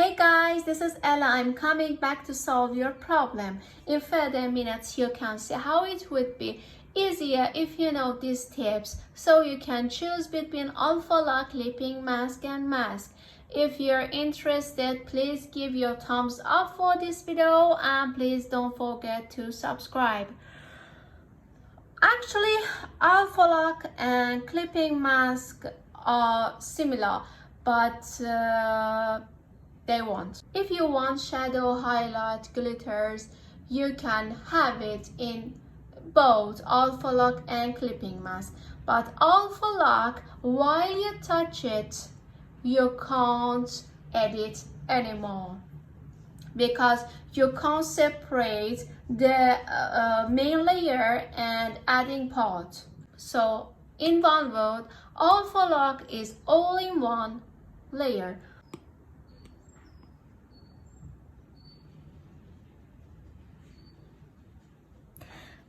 Hey guys, this is Ella. I'm coming back to solve your problem. In further minutes, you can see how it would be easier if you know these tips, so you can choose between alpha lock, clipping mask and mask. If you're interested, please give your thumbs up for this video and please don't forget to subscribe. Actually, alpha lock and clipping mask are similar, but they won't. If you want shadow, highlight, glitters, you can have it in both alpha lock and clipping mask. But alpha lock, while you touch it, you can't edit anymore because you can't separate the main layer and adding part. So in one word, alpha lock is all in one layer.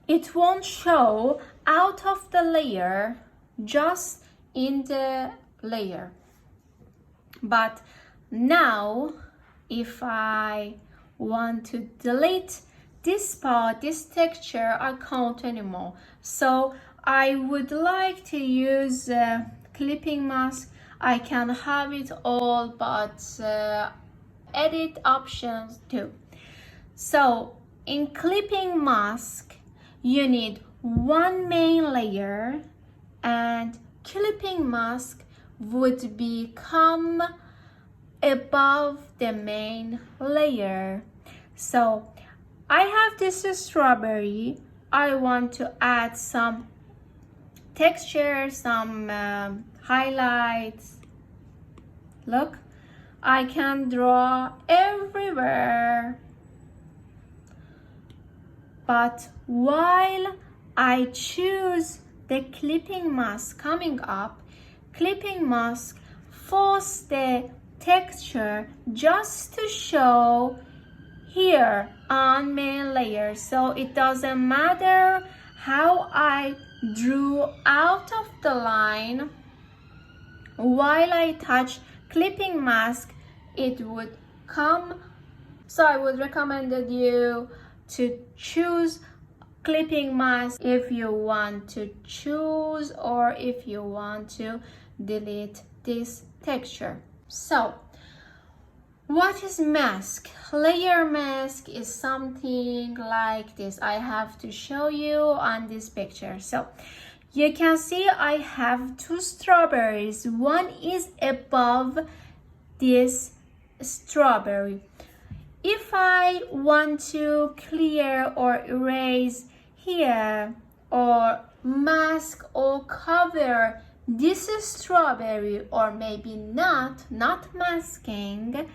It won't show out of the layer, just in the layer. But now, if I want to delete this part, this texture, I can't anymore. So I would like to use clipping mask. I can have it all, but edit options too. So in clipping mask, you need one main layer, and clipping mask would become above the main layer. So I have this strawberry. I want to add some texture, some highlights. Look, I can draw everywhere. But while I choose the clipping mask coming up, clipping mask force the texture just to show here on main layer. So it doesn't matter how I drew out of the line, while I touch clipping mask, it would come. So I would recommend you to choose clipping mask if you want to choose or if you want to delete this texture. So what is mask? Layer mask is something like this. I have to show you on this picture. So you can see I have two strawberries. One is above this strawberry. If I want to clear or erase here or mask or cover this strawberry, or maybe not masking,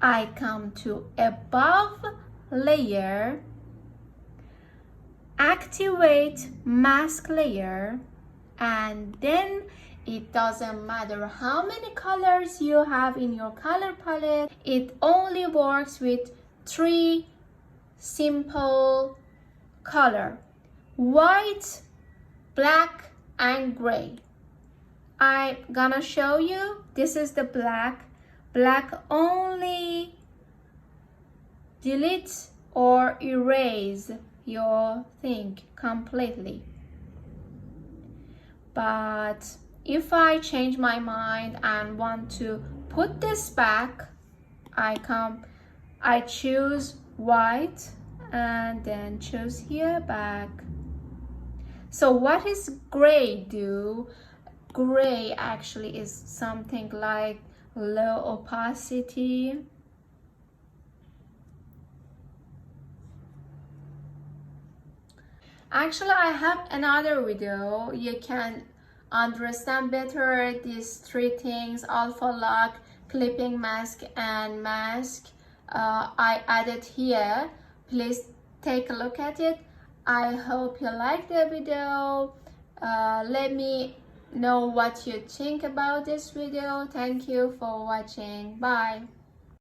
I come to above layer, activate mask layer, and then it doesn't matter how many colors you have in your color palette. It only works with 3 simple color: white, black, and gray. I'm gonna show you. This is the black. Black only delete or erase your thing completely. But if I change my mind and want to put this back, I choose white and then choose here back. So what is gray do? Gray actually is something like low opacity. Actually, I have another video. You can understand better these 3 things: alpha lock, clipping mask, and mask. I added here. Please take a look at it. I hope you like the video. Let me know what you think about this video. Thank you for watching. Bye.